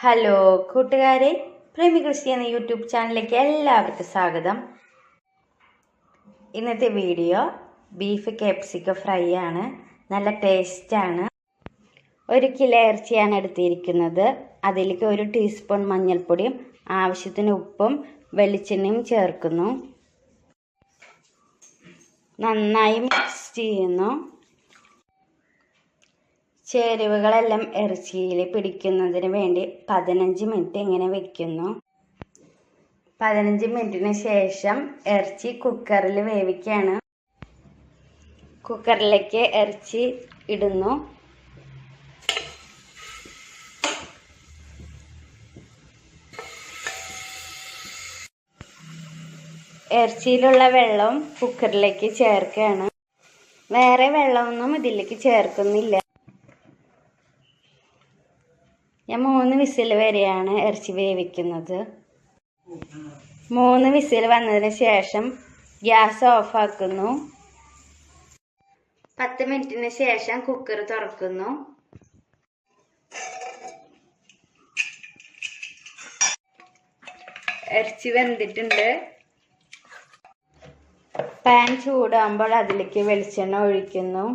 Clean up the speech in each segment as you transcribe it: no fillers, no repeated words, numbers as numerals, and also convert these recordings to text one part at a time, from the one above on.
Hello കൂട്ടുകാരെ, പ്രേമി കൃഷി എന്ന യൂട്യൂബ് ചാനലിലേക്ക് എല്ലാവർക്കും സ്വാഗതം. ഇന്നത്തെ വീഡിയോ ബീഫ് ക്യാപ്സിക്കം ഫ്രൈ ആണ്. നല്ല ടേസ്റ്റാണ്. 1 കിലോ ഇറച്ചിയാണ് എടുത്തിരിക്കുന്നത്. അതിലേക്ക് 1 ടീസ്പൂൺ മഞ്ഞൾപ്പൊടിയും ആവശ്യത്തിന് ഉപ്പും വെളിച്ചെണ്ണയും ചേർക്കുന്നു. നന്നായി മിക്സ് ചെയ്യുന്നു. ചേരുവകളെല്ലാം ഇറച്ചിയിൽ പിടിക്കുന്നതിന് വേണ്ടി 15 മിനിറ്റ് ഇങ്ങനെ വെക്കുന്നു. 15 മിനിറ്റിന് ശേഷം ഇറച്ചി കുക്കറിൽ വേവിക്കുകയാണ്. കുക്കറിലേക്ക് ഇറച്ചി ഇടുന്നു. ഇറച്ചിയിലുള്ള വെള്ളം കുക്കറിലേക്ക് ചേർക്കുകയാണ്. വേറെ വെള്ളമൊന്നും ഇതിലേക്ക് ചേർക്കുന്നില്ല. ഞാൻ 3 വിസിൽ വരെയാണ് ഇറച്ചി വേവിക്കുന്നത്. 3 വിസിൽ വന്നതിന് ശേഷം ഗ്യാസ് ഓഫാക്കുന്നു. 10 മിനിറ്റിന് ശേഷം കുക്കർ തുറക്കുന്നു. ഇറച്ചി വെന്തിട്ടുണ്ട്. പാൻ ചൂടാകുമ്പോൾ അതിലേക്ക് വെളിച്ചെണ്ണ ഒഴിക്കുന്നു.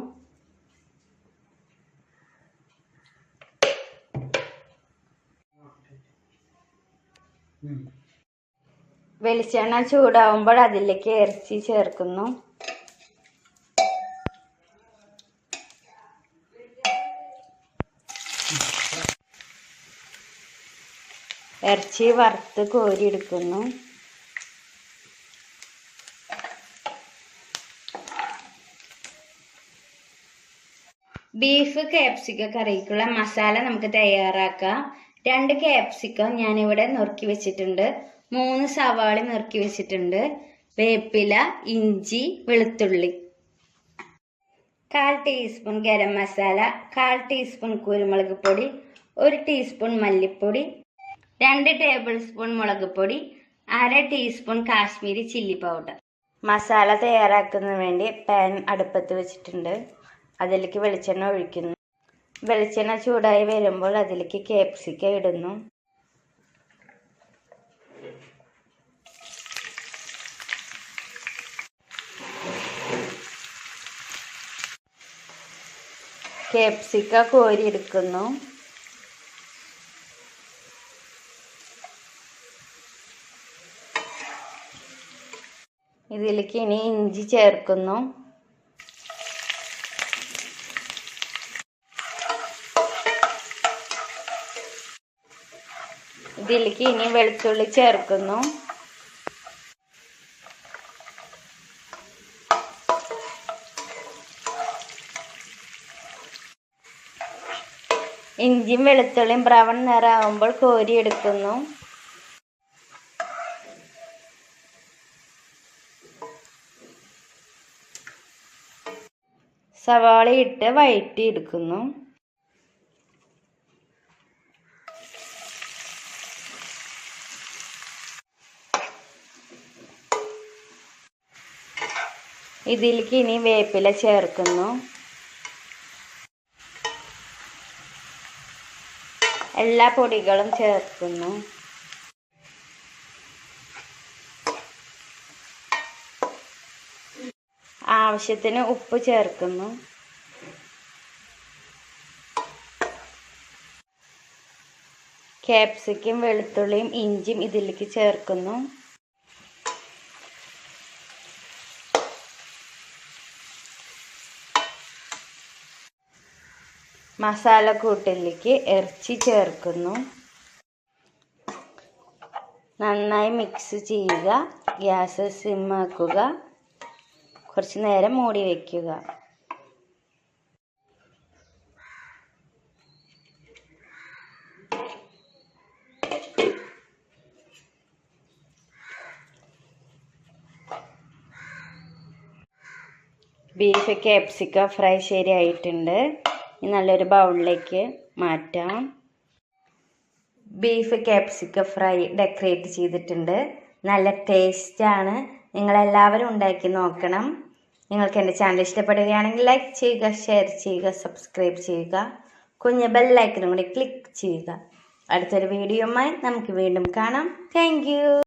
വെളിച്ചെണ്ണ ചൂടാവുമ്പോൾ അതിലേക്ക് ഇറച്ചി ചേർക്കുന്നു. ഇറച്ചി വറുത്ത് കോരിയെടുക്കുന്നു. ബീഫ് ക്യാപ്സിക്കം കറിക്കുള്ള മസാല നമുക്ക് തയ്യാറാക്കാം. 2 ക്യാപ്സിക്കം ഞാനിവിടെ നുറുക്കി വെച്ചിട്ടുണ്ട്. 3 സവാള നുറുക്കി വെച്ചിട്ടുണ്ട്. വേപ്പില, ഇഞ്ചി, വെളുത്തുള്ളി, 1/4 ടീസ്പൂൺ ഗരം മസാല, 1/4 ടീസ്പൂൺ കുരുമുളക് പൊടി, 1 ടീസ്പൂൺ മല്ലിപ്പൊടി, 2 ടേബിൾ സ്പൂൺ മുളക് പൊടി, 1/2 teaspoon Kashmiri chilli powder. Masala തയ്യാറാക്കുന്നതിന് വേണ്ടി പാൻ അടുപ്പത്ത് വെച്ചിട്ടുണ്ട്. അതിലേക്ക് വെളിച്ചെണ്ണ ഒഴിക്കുന്നു. വെളിച്ചെണ്ണ ചൂടായി വരുമ്പോൾ അതിലേക്ക് ക്യാപ്സിക്കം ഇടുന്നു. ക്യാപ്സിക്കം കോരിയെടുക്കുന്നു. ഇതിലേക്ക് ഇനി ഇഞ്ചി ചേർക്കുന്നു. ഇതിലേക്ക് ഇനി വെളുത്തുള്ളി ചേർക്കുന്നു. ഇഞ്ചിയും വെളുത്തുള്ളിയും ബ്രൗൺ നിറമാകുമ്പോൾ കോരിയെടുക്കുന്നു. സവാള ഇട്ട് വഴറ്റിയെടുക്കുന്നു. ഇതിലേക്ക് ഇനി വേപ്പില ചേർക്കുന്നു. എല്ലാ പൊടികളും ചേർക്കുന്നു. ആവശ്യത്തിന് ഉപ്പ് ചേർക്കുന്നു. ക്യാപ്സിക്കം, വെളുത്തുള്ളിയും ഇഞ്ചിയും ഇതിലേക്ക് ചേർക്കുന്നു. മസാലക്കൂട്ടിലേക്ക് ഇറച്ചി ചേർക്കുന്നു. നന്നായി മിക്സ് ചെയ്യുക. ഗ്യാസ് സിമ്മാക്കുക. കുറച്ച് നേരം മൂടി വയ്ക്കുക. ബീഫ് ക്യാപ്സിക്കം ഫ്രൈ ശരിയായിട്ടുണ്ട്. നല്ലൊരു ബൗളിലേക്ക് മാറ്റാം. ബീഫ് ക്യാപ്സിക്കം ഫ്രൈ ഡെക്കറേറ്റ് ചെയ്തിട്ടുണ്ട്. നല്ല ടേസ്റ്റാണ്. നിങ്ങളെല്ലാവരും ഉണ്ടാക്കി നോക്കണം. നിങ്ങൾക്ക് എൻ്റെ ചാനൽ ഇഷ്ടപ്പെടുകയാണെങ്കിൽ ലൈക്ക് ചെയ്യുക, ഷെയർ ചെയ്യുക, സബ്സ്ക്രൈബ് ചെയ്യുക. കുഞ്ഞ് ബെൽ ഐക്കണും കൂടി ക്ലിക്ക് ചെയ്യുക. അടുത്തൊരു വീഡിയോയുമായി നമുക്ക് വീണ്ടും കാണാം. താങ്ക്